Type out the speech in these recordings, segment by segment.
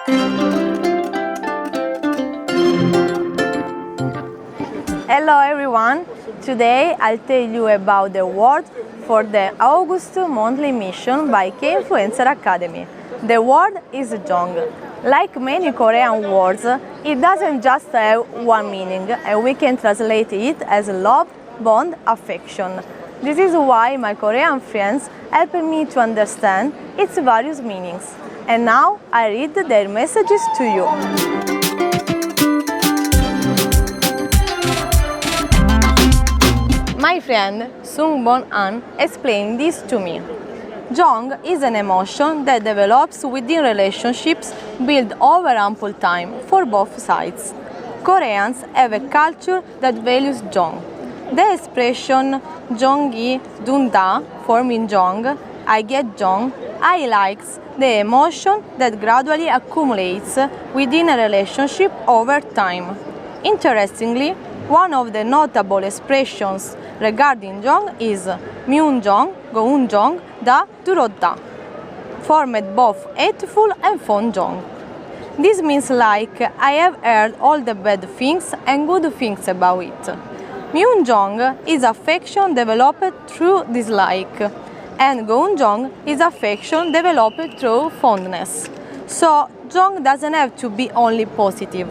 Hello everyone! Today I'll tell you about the word for the August monthly mission by K-Influencer Academy. The word is Jeong. Like many Korean words, it doesn't just have one meaning, and we can translate it as love, bond, affection. This is why my Korean friends help me to understand its various meanings. And now I read their messages to you. My friend Sung-Bon-an explained this to me. Jeong is an emotion that develops within relationships built over ample time for both sides. Koreans have a culture that values Jeong. The expression Jeonggi Dunda for Minjong, I get Jeong, I likes the emotion that gradually accumulates within a relationship over time. Interestingly, one of the notable expressions regarding Jeong is Myunjong, Gounjong, Da Durodda, formed both hateful and fond Jeong. This means like I have heard all the bad things and good things about it. Myunjong is affection developed through dislike, and Gounjong is affection developed through fondness. So Jeong doesn't have to be only positive.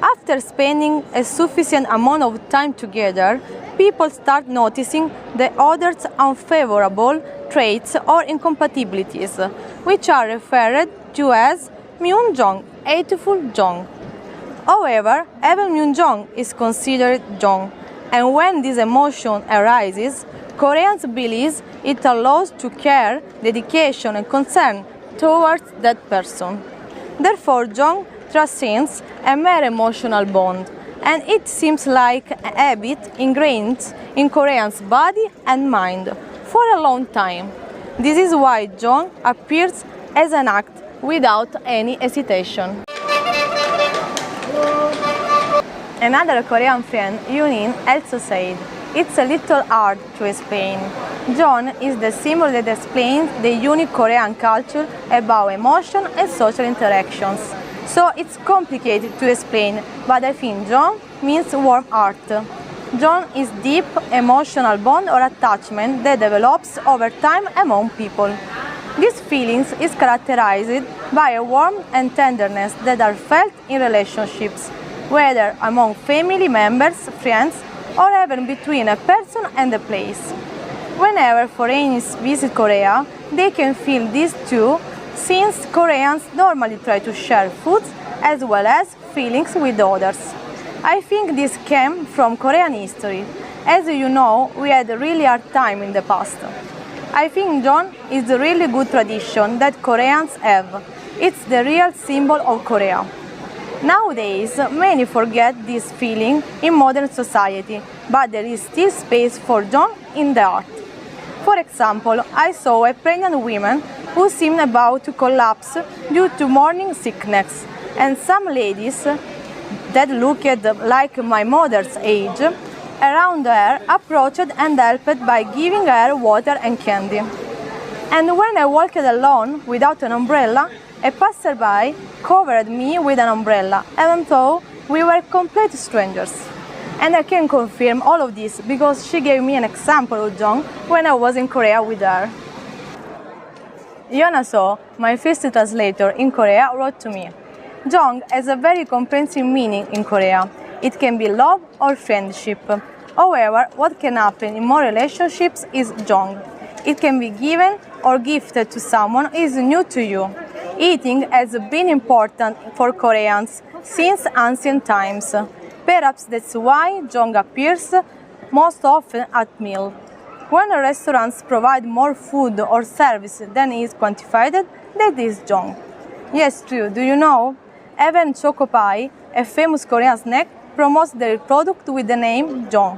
After spending a sufficient amount of time together, people start noticing the other's unfavorable traits or incompatibilities, which are referred to as Myunjong, hateful Jeong. However, even Myunjong is considered Jeong, and when this emotion arises, Koreans believe it allows to care, dedication and concern towards that person. Therefore, Jeong transcends a mere emotional bond, and it seems like a habit ingrained in Koreans' body and mind for a long time. This is why Jeong appears as an act without any hesitation. Another Korean friend, Yunin, also said, "It's a little hard to explain. Jeong is the symbol that explains the unique Korean culture about emotion and social interactions. So it's complicated to explain, but I think Jeong means warm heart. Jeong is deep emotional bond or attachment that develops over time among people. These feelings is characterized by a warmth and tenderness that are felt in relationships, whether among family members, friends, or even between a person and a place. Whenever foreigners visit Korea, they can feel this too, since Koreans normally try to share foods as well as feelings with others. I think this came from Korean history. As you know, we had a really hard time in the past. I think Jeong is a really good tradition that Koreans have. It's the real symbol of Korea. Nowadays, many forget this feeling in modern society, but there is still space for Jeong in the art. For example, I saw a pregnant woman who seemed about to collapse due to morning sickness, and some ladies that looked like my mother's age around her approached and helped by giving her water and candy. And when I walked alone without an umbrella, a passerby covered me with an umbrella, even though we were complete strangers. And I can confirm all of this because she gave me an example of Jeong when I was in Korea with her. Yona So, my first translator in Korea, wrote to me, "Jeong has a very comprehensive meaning in Korea. It can be love or friendship. However, what can happen in more relationships is Jeong. It can be given or gifted to someone who is new to you. Eating has been important for Koreans since ancient times. Perhaps that's why Jeong appears most often at meals. When restaurants provide more food or service than is quantified, that is Jeong." Yes, true. Do you know? Even Choco Pie, a famous Korean snack, promotes their product with the name Jeong.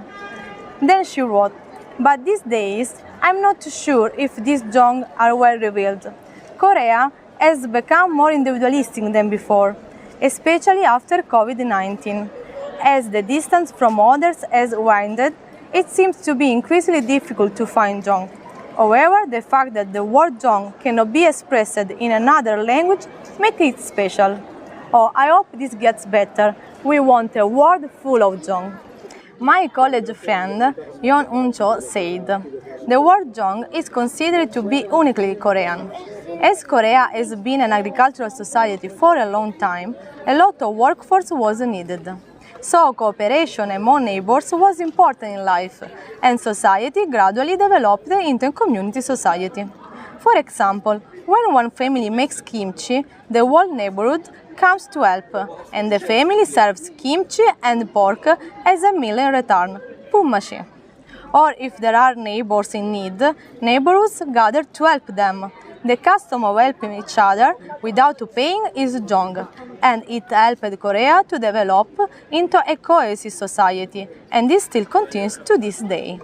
Then she wrote, "But these days, I'm not too sure if these Jeong are well revealed. Korea has become more individualistic than before, especially after COVID-19. As the distance from others has widened, it seems to be increasingly difficult to find Jeong. However, the fact that the word Jeong cannot be expressed in another language makes it special. Oh, I hope this gets better. We want a world full of Jeong. My college friend Yeon said, the word Jeong is considered to be uniquely Korean. As Korea has been an agricultural society for a long time, a lot of workforce was needed. So cooperation among neighbors was important in life, and society gradually developed into a community society. For example, when one family makes kimchi, the whole neighborhood comes to help, and the family serves kimchi and pork as a meal in return, pummashi. Or if there are neighbors in need, neighbors gather to help them. The custom of helping each other without paying is Jeong, and it helped Korea to develop into a cohesive society, and this still continues to this day.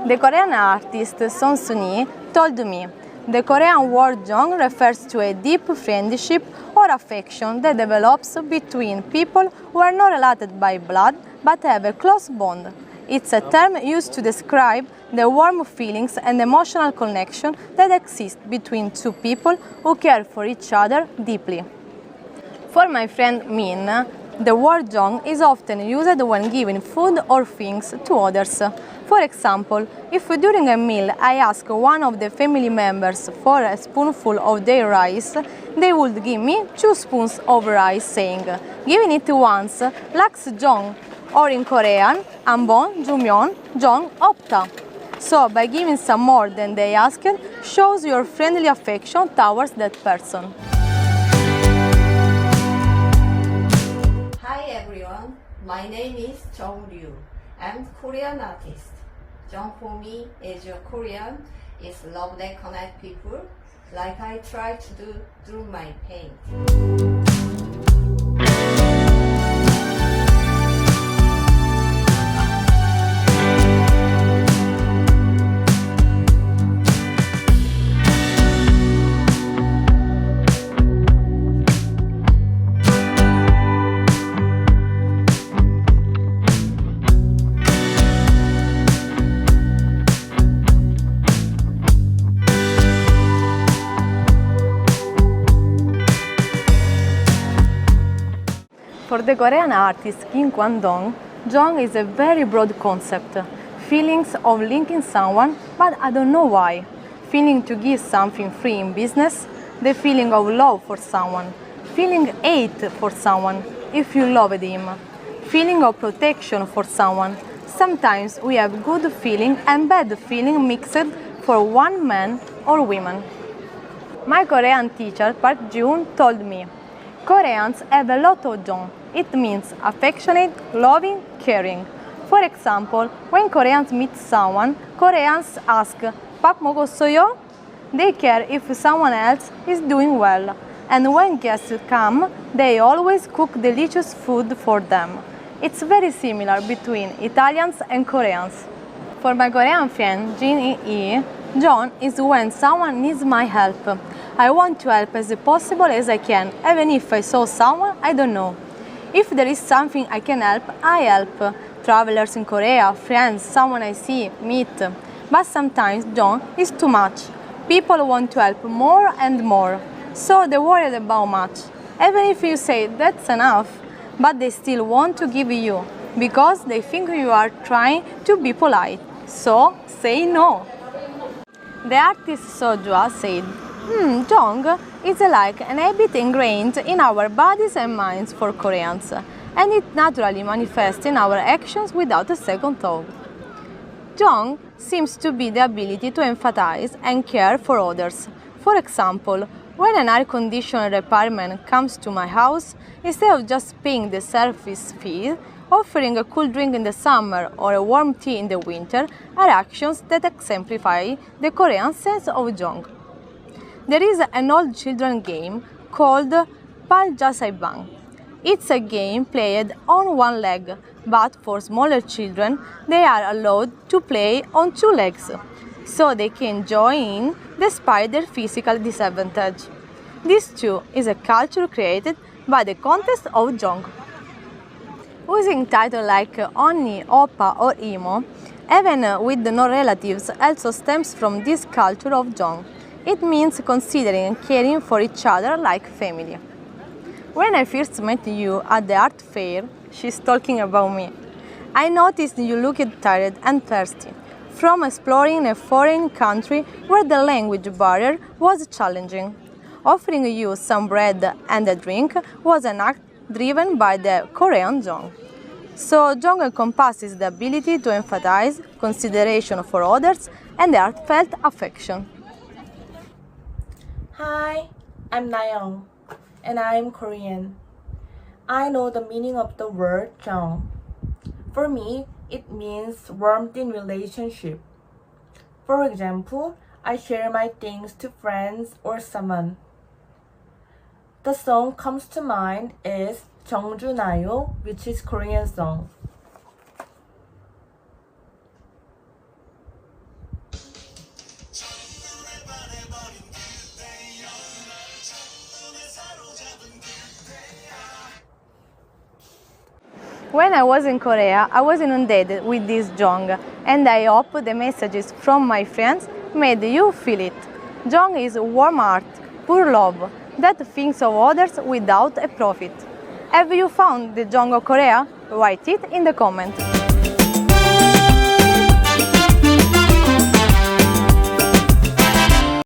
The Korean artist Song Soon-hee told me, the Korean word Jeong refers to a deep friendship or affection that develops between people who are not related by blood but have a close bond. It's a term used to describe the warm feelings and emotional connection that exist between two people who care for each other deeply. For my friend Min, the word Jeong is often used when giving food or things to others. For example, if during a meal I ask one of the family members for a spoonful of their rice, they would give me 2 spoons of rice, saying, giving it once lacks Jeong, or in Korean, Ambon, Jumyeon, Jeong, Opta. So, by giving some more than they asked, shows your friendly affection towards that person. Hi everyone, my name is Jeong Ryu. I'm Korean artist. Jeong for me as a Korean is love that connect people, like I try to do through my paint. For the Korean artist Kim Kwang-dong, Jeong is a very broad concept. Feelings of linking someone, but I don't know why. Feeling to give something free in business, the feeling of love for someone, feeling hate for someone if you loved him, feeling of protection for someone. Sometimes we have good feeling and bad feeling mixed for one man or woman. My Korean teacher Park Ji-hoon told me, Koreans have a lot of Jeong. It means affectionate, loving, caring. For example, when Koreans meet someone, Koreans ask, "밥 먹었어요?" They care if someone else is doing well. And when guests come, they always cook delicious food for them. It's very similar between Italians and Koreans. For my Korean friend Jin Hee, Jeong is when someone needs my help. I want to help as possible as I can, even if I saw someone I don't know. If there is something I can help, I help. Travelers in Korea, friends, someone I see, meet. But sometimes Jeong is too much. People want to help more and more, so they're worried about much. Even if you say that's enough, but they still want to give you, because they think you are trying to be polite. So say no. The artist Sojua said, Jeong is like an habit ingrained in our bodies and minds for Koreans, and it naturally manifests in our actions without a second thought. Jeong seems to be the ability to empathize and care for others. For example, when an air-conditioner repairman comes to my house, instead of just paying the service fee, offering a cool drink in the summer or a warm tea in the winter are actions that exemplify the Korean sense of Jeong. There is an old children's game called Paljasaibang. It's a game played on one leg, but for smaller children, they are allowed to play on 2 legs, so they can join in despite their physical disadvantage. This too is a culture created by the contest of Jeong. Using titles like Onni, Oppa or Imo, Even with no relatives also stems from this culture of Jeong. It means considering and caring for each other like family. When I first met you at the art fair, she's talking about me, I noticed you looked tired and thirsty, from exploring a foreign country where the language barrier was challenging. Offering you some bread and a drink was an act driven by the Korean Jeong. So Jeong encompasses the ability to emphasize consideration for others and heartfelt affection. Hi, I'm Nayoung, and I'm Korean. I know the meaning of the word Jeong. For me, it means warmth in relationship. For example, I share my things to friends or someone. The song comes to mind is 정주 나요, which is Korean song. When I was in Korea, I was inundated with this Jeong, and I hope the messages from my friends made you feel it. Jeong is warm heart, pure love, that thinks of others without a profit. Have you found the Jeong of Korea? Write it in the comments.